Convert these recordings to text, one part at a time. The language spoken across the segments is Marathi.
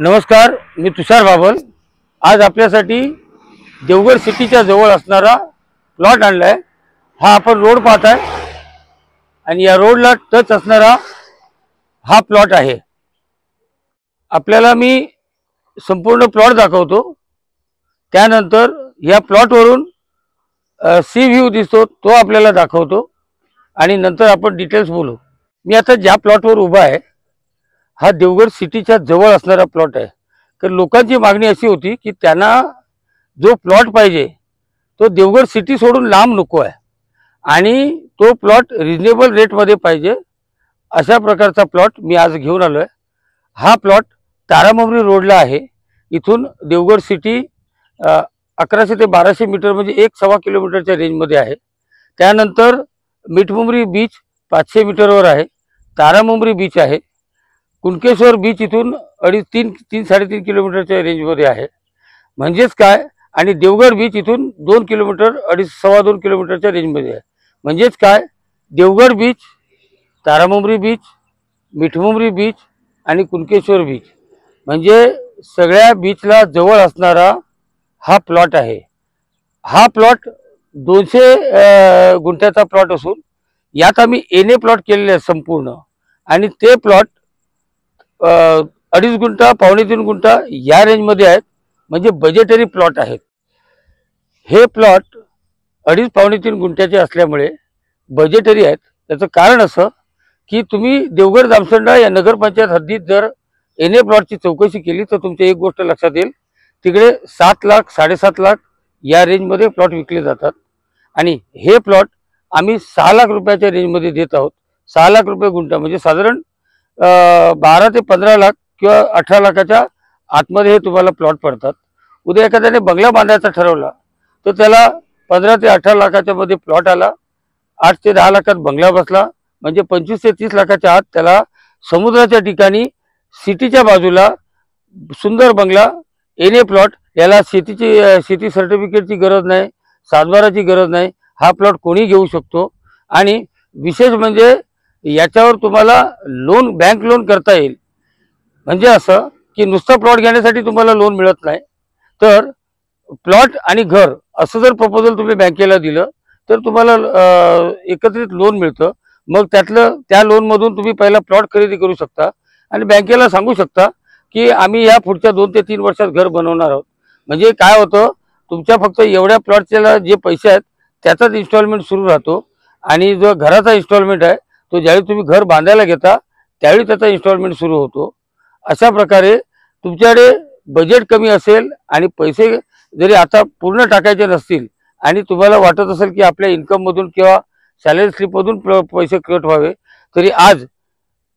नमस्कार, मी तुषार बाबल। आज आपल्यासाठी देवगड सिटीच्या जवळ असणारा प्लॉट आणलाय। हा आपण रोड पाहताय आणि या रोडला टच असणारा हा प्लॉट आहे। आपल्याला मी संपूर्ण प्लॉट दाखवतो, त्यानंतर या प्लॉटवरून सी व्ह्यू दिसतो तो आपल्याला दाखवतो आणि नंतर आपण डिटेल्स बोलू। मी आता ज्या प्लॉटवर उभा आहे हा देवगड सिटीच्या जवळ असणारा प्लॉट आहे। तर लोकांची मागणी अशी होती की त्यांना जो प्लॉट पाहिजे तो देवगड सिटी सोडून लांब नको आहे आणि तो प्लॉट रिजनेबल रेटमध्ये पाहिजे, अशा प्रकारचा प्लॉट मी आज घेऊन आलो आहे। हा प्लॉट तारामुंबरी रोडला आहे। इथून देवगड सिटी 1100 ते 1200 मीटर म्हणजे 1.25 किलोमीटरच्या रेंजमध्ये आहे। त्यानंतर मिठमुंबरी बीच 500 मीटरवर आहे। तारामुंबरी बीच आहे। कुणकेश्वर बीच इथून 3.5-3.5 किलोमीटरच्या रेंजमध्ये आहे। म्हणजेच काय, आणि देवगड बीच इथून 2 किलोमीटर 2.5-2.25 किलोमीटरच्या रेंजमध्ये आहे। म्हणजेच काय, Devgad beach, Taramumbari beach, Mithmumbari beach आणि कुणकेश्वर बीच म्हणजे सगळ्या बीचला जवळ असणारा हा प्लॉट आहे। हा प्लॉट 200 गुंठ्याचा प्लॉट असून यात आम्ही एने प्लॉट केलेले आहे संपूर्ण, आणि ते प्लॉट 2.5 गुंठा 2.25 गुंठा या रेंजमध्ये आहेत। म्हणजे बजेटरी प्लॉट आहेत। हे प्लॉट 2.5-2.25 गुंठ्याचे असल्यामुळे बजेटरी आहेत। त्याचं कारण असं की तुम्ही देवगड जामसंडा या नगरपंचायत हद्दीत जर एने प्लॉटची चौकशी केली तर तुमच्या एक गोष्ट लक्षात येईल, तिकडे 7 लाख 7.5 लाख या रेंजमध्ये प्लॉट विकले जातात आणि हे प्लॉट आम्ही 6 लाख रुपयाच्या रेंजमध्ये देत आहोत। 6 लाख रुपये गुंठा म्हणजे साधारण 12 ते 15 लाख किंवा 18 लाखाच्या आतमध्ये हे तुम्हाला प्लॉट पडतात। उद्या एखाद्याने बंगला बांधायचा ठरवला तर त्याला 15 ते 18 लाखाच्या मध्ये प्लॉट आला, 8 ते 10 लाखात बंगला बसला, म्हणजे 25 ते 30 लाखाच्या आत त्याला समुद्राच्या ठिकाणी सिटीच्या बाजूला सुंदर बंगला, एने प्लॉट, याला शेती सर्टिफिकेटची गरज नाही, सातबाराची गरज नाही। हा प्लॉट कोणी घेऊ शकतो आणि विशेष म्हणजे याच्यावर तुम्हाला लोन, बँक लोन करता येईल। म्हणजे असं की नुसतं प्लॉट घेण्यासाठी तुम्हाला लोन मिळत नाही, तर प्लॉट आणि घर असं जर प्रपोजल तुम्ही बँकेला दिलं तर तुम्हाला एकत्रित लोन मिळतं। मग त्या लोनमधून तुम्ही पहिला प्लॉट खरेदी करू शकता आणि बँकेला सांगू शकता की आम्ही या पुढच्या 2 ते 3 वर्षात घर बनवणार आहोत। म्हणजे काय होतं, तुमच्या फक्त एवढ्या प्लॉटचे जे पैसे आहेत त्याचाच इन्स्टॉलमेंट सुरू राहतो आणि जो घराचा इन्स्टॉलमेंट आहे तो ज्यावेळी तुम्ही घर बांधायला घेता त्यावेळी त्याचा इन्स्टॉलमेंट सुरू होतो। अशा प्रकारे तुमच्याकडे बजेट कमी असेल आणि पैसे जरी आता पूर्ण टाकायचे नसतील आणि तुम्हाला वाटत असेल की आपल्या इन्कममधून किंवा सॅलरी स्लिपमधून पैसे कट व्हावे, तरी आज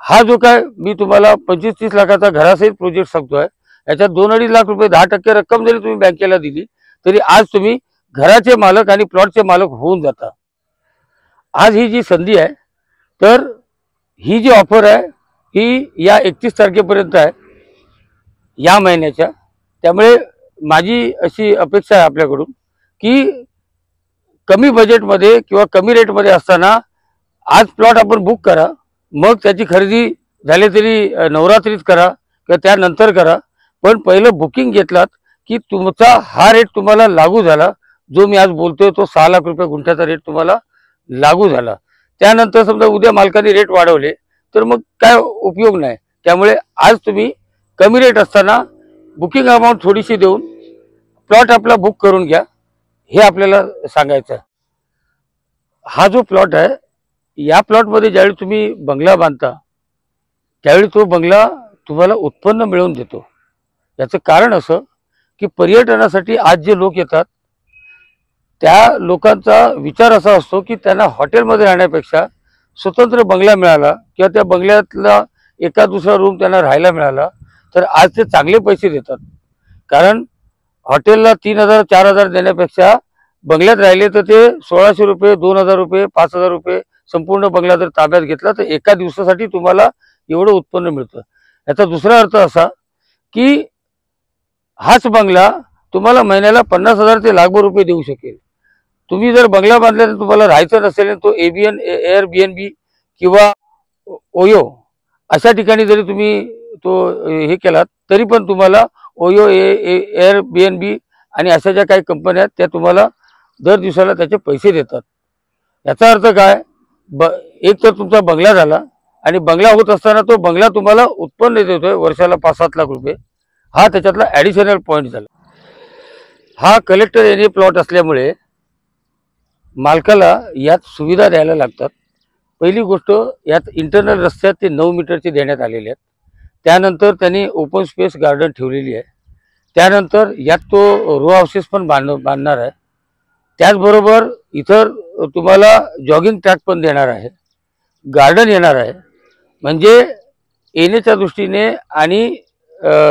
हा जो काय मी तुम्हाला 25-30 लाखाचा घरासहित प्रोजेक्ट सांगतोय, याच्यात 2-2.5 लाख रुपये 10% रक्कम जरी तुम्ही बँकेला दिली तरी आज तुम्ही घराचे मालक आणि प्लॉटचे मालक होऊन जाता। आज ही जी संधी आहे, तर ही जी ऑफर आहे ही या 31 तारखेपर्यंत आहे या महिन्याच्या। त्यामुळे माझी अशी अपेक्षा आहे आपल्याकडून की कमी बजेटमध्ये किंवा कमी रेटमध्ये असताना आज प्लॉट आपण बुक करा, मग त्याची खरेदी झाली तरी नवरात्रीत करा किंवा त्यानंतर करा, पण पहिलं बुकिंग घेतलात की तुमचा हा रेट तुम्हाला लागू झाला, जो मी आज बोलतोय तो 6 लाख रुपये गुंठ्याचा रेट तुम्हाला लागू झाला। त्यानंतर समजा उद्या मालकाने रेट वाढवले तर मग काय उपयोग नाही। त्यामुळे आज तुम्ही कमी रेट असताना बुकिंग अमाऊंट थोडीशी देऊन प्लॉट आपला बुक करून घ्या, हे आपल्याला सांगायचं आहे। हा जो प्लॉट आहे, या प्लॉटमध्ये ज्यावेळी तुम्ही बंगला बांधता त्यावेळी तो बंगला तुम्हाला उत्पन्न मिळवून देतो। याचं कारण असं की पर्यटनासाठी आज जे लोक येतात त्या लोकांचा विचार असा असतो की त्यांना हॉटेलमध्ये राहण्यापेक्षा स्वतंत्र बंगला मिळाला किंवा त्या बंगल्यातला एका दुसरा रूम त्यांना राहायला मिळाला तर आज ते चांगले पैसे देतात। कारण हॉटेलला 3,000-4,000 देण्यापेक्षा बंगल्यात राहिले तर ते 1,600 रुपये, 2,000 रुपये, 5,000 रुपये संपूर्ण बंगला जर ताब्यात घेतला तर एका दिवसासाठी तुम्हाला एवढं उत्पन्न मिळतं। याचा दुसरा अर्थ असा की हाच बंगला तुम्हाला महिन्याला 50,000 ते लाखभर रुपये देऊ शकेल। तुम्ही जर बंगला बांधला तर तुम्हाला राहायचं नसेल तो एयरबीएनबी किंवा ओयो अशा ठिकाणी जरी तुम्ही तो हे केलात तरी पण तुम्हाला ओयो एअरबीएनबी आणि अशा ज्या काही कंपन्या आहेत त्या तुम्हाला दर दिवसाला त्याचे पैसे देतात। याचा अर्थ काय, एक तर तुमचा बंगला झाला आणि बंगला होत असताना तो बंगला तुम्हाला उत्पन्न देतोय वर्षाला 5-7 लाख रुपये, हा त्याच्यातला ॲडिशनल पॉईंट झाला। हा कलेक्टर एरिया प्लॉट असल्यामुळे मालकाला यात सुविधा द्यायला लागतात। पहिली गोष्ट, यात इंटरनल रस्त्यात ते 9 मीटरचे देण्यात आलेले आहेत। त्यानंतर त्यांनी ओपन स्पेस गार्डन ठेवलेली आहे। त्यानंतर यात तो रो हाऊसेस पण बांधणार आहे। त्याचबरोबर इतर तुम्हाला जॉगिंग ट्रॅक पण देणार आहे, गार्डन येणार आहे। म्हणजे येण्याच्या दृष्टीने आणि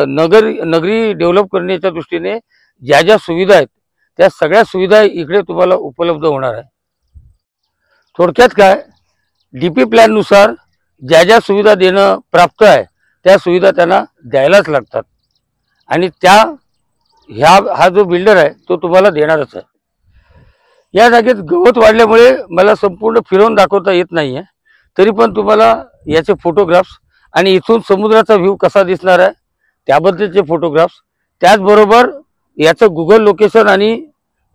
नगरी डेव्हलप करण्याच्या दृष्टीने ज्या ज्या सुविधा आहेत त्या सगळ्या सुविधा इकडे तुम्हाला उपलब्ध होणार आहे। थोडक्यात काय, डीपी प्लॅननुसार ज्या ज्या सुविधा देणं प्राप्त आहे त्या सुविधा त्यांना द्यायलाच लागतात आणि हा जो बिल्डर आहे तो तुम्हाला देणारच आहे। या जागेत गवत वाढल्यामुळे मला संपूर्ण फिरवून दाखवता येत नाही आहे, तरी पण तुम्हाला याचे फोटोग्राफ्स आणि इथून समुद्राचा व्ह्यू कसा दिसणार आहे त्याबद्दलचे फोटोग्राफ्स, त्याचबरोबर याचं गुगल लोकेशन आणि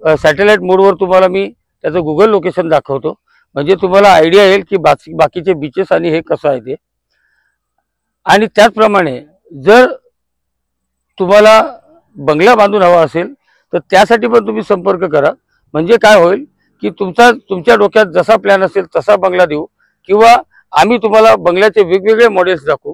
सॅटेलाईट मोडवर तुम्हाला मी त्याचं गुगल लोकेशन दाखवतो, म्हणजे तुम्हाला आयडिया येईल की बाकीचे बीचेस आणि हे कसं आहे ते। आणि त्याचप्रमाणे जर तुम्हाला बंगला बांधून हवा असेल तर त्यासाठी पण तुम्ही संपर्क करा। म्हणजे काय होईल की तुमच्या डोक्यात जसा प्लॅन असेल तसा बंगला देऊ किंवा आम्ही तुम्हाला बंगल्याचे वेगवेगळे मॉडेल्स दाखवू,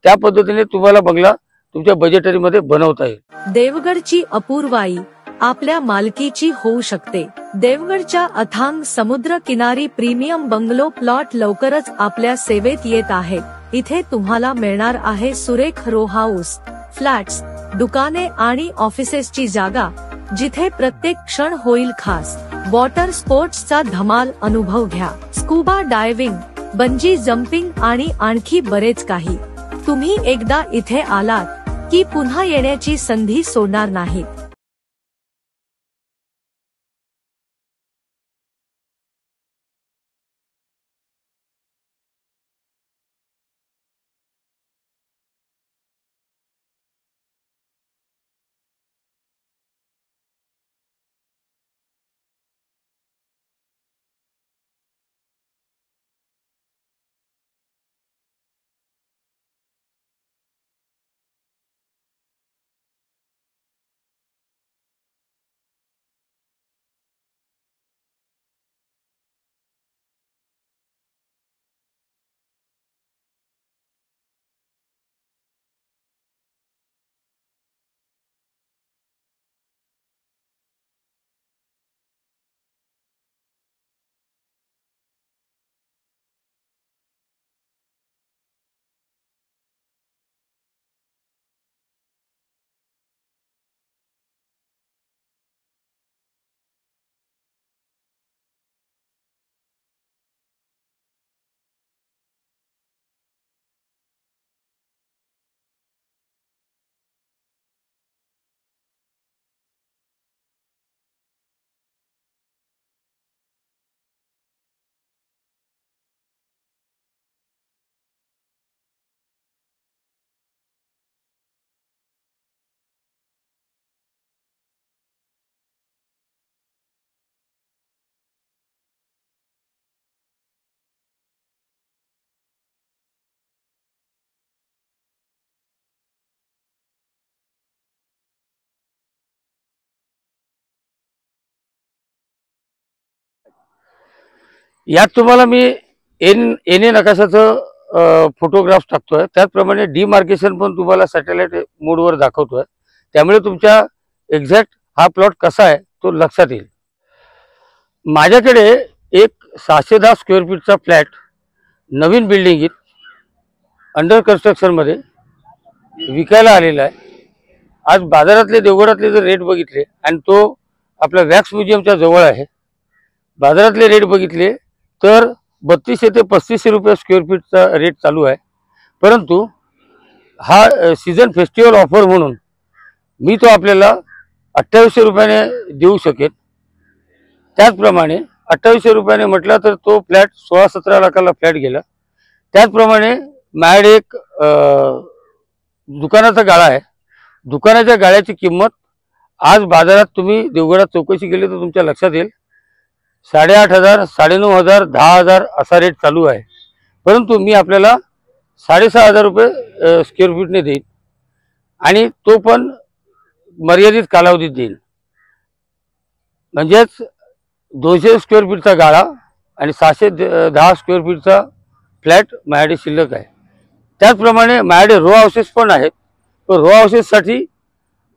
त्या पद्धतीने तुम्हाला बंगला तुमच्या बजेटरीमध्ये बनवता येईल। देवगडची अपूर्वाई आपल्या मालकीची होऊ शकते। देवगडच्या अथांग समुद्र किनारी प्रीमियम बंगलो प्लॉट लवकरच आपल्या सेवेत येत आहेत। इथे तुम्हाला मिळणार आहे सुरेख रो हाऊस, फ्लॅट्स, दुकाने आणि ऑफिसेसची जागा, जिथे प्रत्येक क्षण होईल खास। वॉटर स्पोर्ट्सचा धमाल अनुभव घ्या, स्कूबा डायव्हिंग, बंजी जम्पिंग आणि आणखी बरेच काही। तुम्ही एकदा इथे आलात की पुन्हा येण्याची संधी सोडणार नाहीत। यात तुम्हाला मी एन नकाशाचं फोटोग्राफ्स टाकतोय, त्याचप्रमाणे डिमार्केशन पण तुम्हाला सॅटेलाइट मोडवर दाखवतोय, त्यामुळे तुमच्या एक्झॅक्ट हा प्लॉट कसा आहे तो लक्षात येईल। माझ्याकडे एक 610 स्क्वेअर फीटचा फ्लॅट नवीन बिल्डिंगीत अंडर कन्स्ट्रक्शनमध्ये विकायला आलेला आहे। आज बाजारातले देवगडातले जर रेट बघितले आणि तो आपल्या वॅक्स म्युझियमच्या जवळ आहे, बाजारातले रेट बघितले तर 3200 ते 3500 रुपये स्क्वेअर फीटचा रेट चालू आहे। परंतु हा सीझन फेस्टिवल ऑफर म्हणून मी तो आपल्याला 2800 रुपयाने देऊ शकेन। त्याचप्रमाणे 2800 रुपयाने म्हटलं तर तो फ्लॅट 16-17 लाखाला फ्लॅट गेला। त्याचप्रमाणे माझ्याकडे एक दुकानाचा गाळा आहे. दुकानाच्या गाळ्याची किंमत आज बाजारात तुम्ही देवगडात चौकशी केली तर तुमच्या लक्षात येईल 8,500, 9,500, 10,000 असा रेट चालू आहे. परंतु मी आपल्याला 6,500 रुपये स्क्वेअर फीटने देईन आणि तो पण मर्यादित कालावधीत देईन. म्हणजेच 200 स्क्वेअर फीटचा गाळा आणि 610 स्क्वेअर फीटचा फ्लॅट माझ्याकडे शिल्लक आहे. त्याचप्रमाणे माझ्याकडे रो हाऊसेस पण आहेत. पण रो हाऊसेससाठी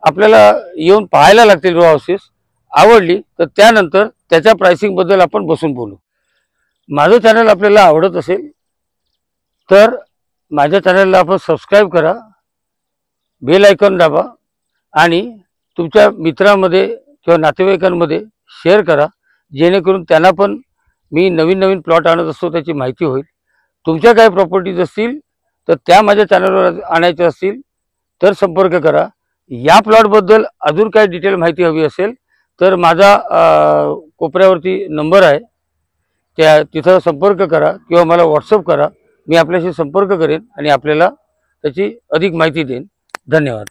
आपल्याला येऊन पाहायला लागतील. रो हाऊसेस आवडली तर त्यानंतर त्याच्या प्राइसिंगबद्दल आपण बसून बोलू. माझं चॅनल आपल्याला आवडत असेल तर माझ्या चॅनलला आपण सबस्क्राईब करा, बेल आयकॉन दाबा आणि तुमच्या मित्रांमध्ये किंवा नातेवाईकांमध्ये शेअर करा, जेणेकरून त्यांना पण मी नवीन नवीन प्लॉट आणत असतो त्याची माहिती होईल. तुमच्या काही प्रॉपर्टीज असतील तर त्या माझ्या चॅनलवर आणायच्या असतील तर संपर्क करा. या प्लॉटबद्दल अजून काही डिटेल माहिती हवी असेल तर माझा कोपऱ्यावरती नंबर आहे, तिथं संपर्क करा किंवा मला व्हॉट्सअप करा. मी आपल्याशी संपर्क करेन आणि आपल्याला त्याची अधिक माहिती देईन. धन्यवाद.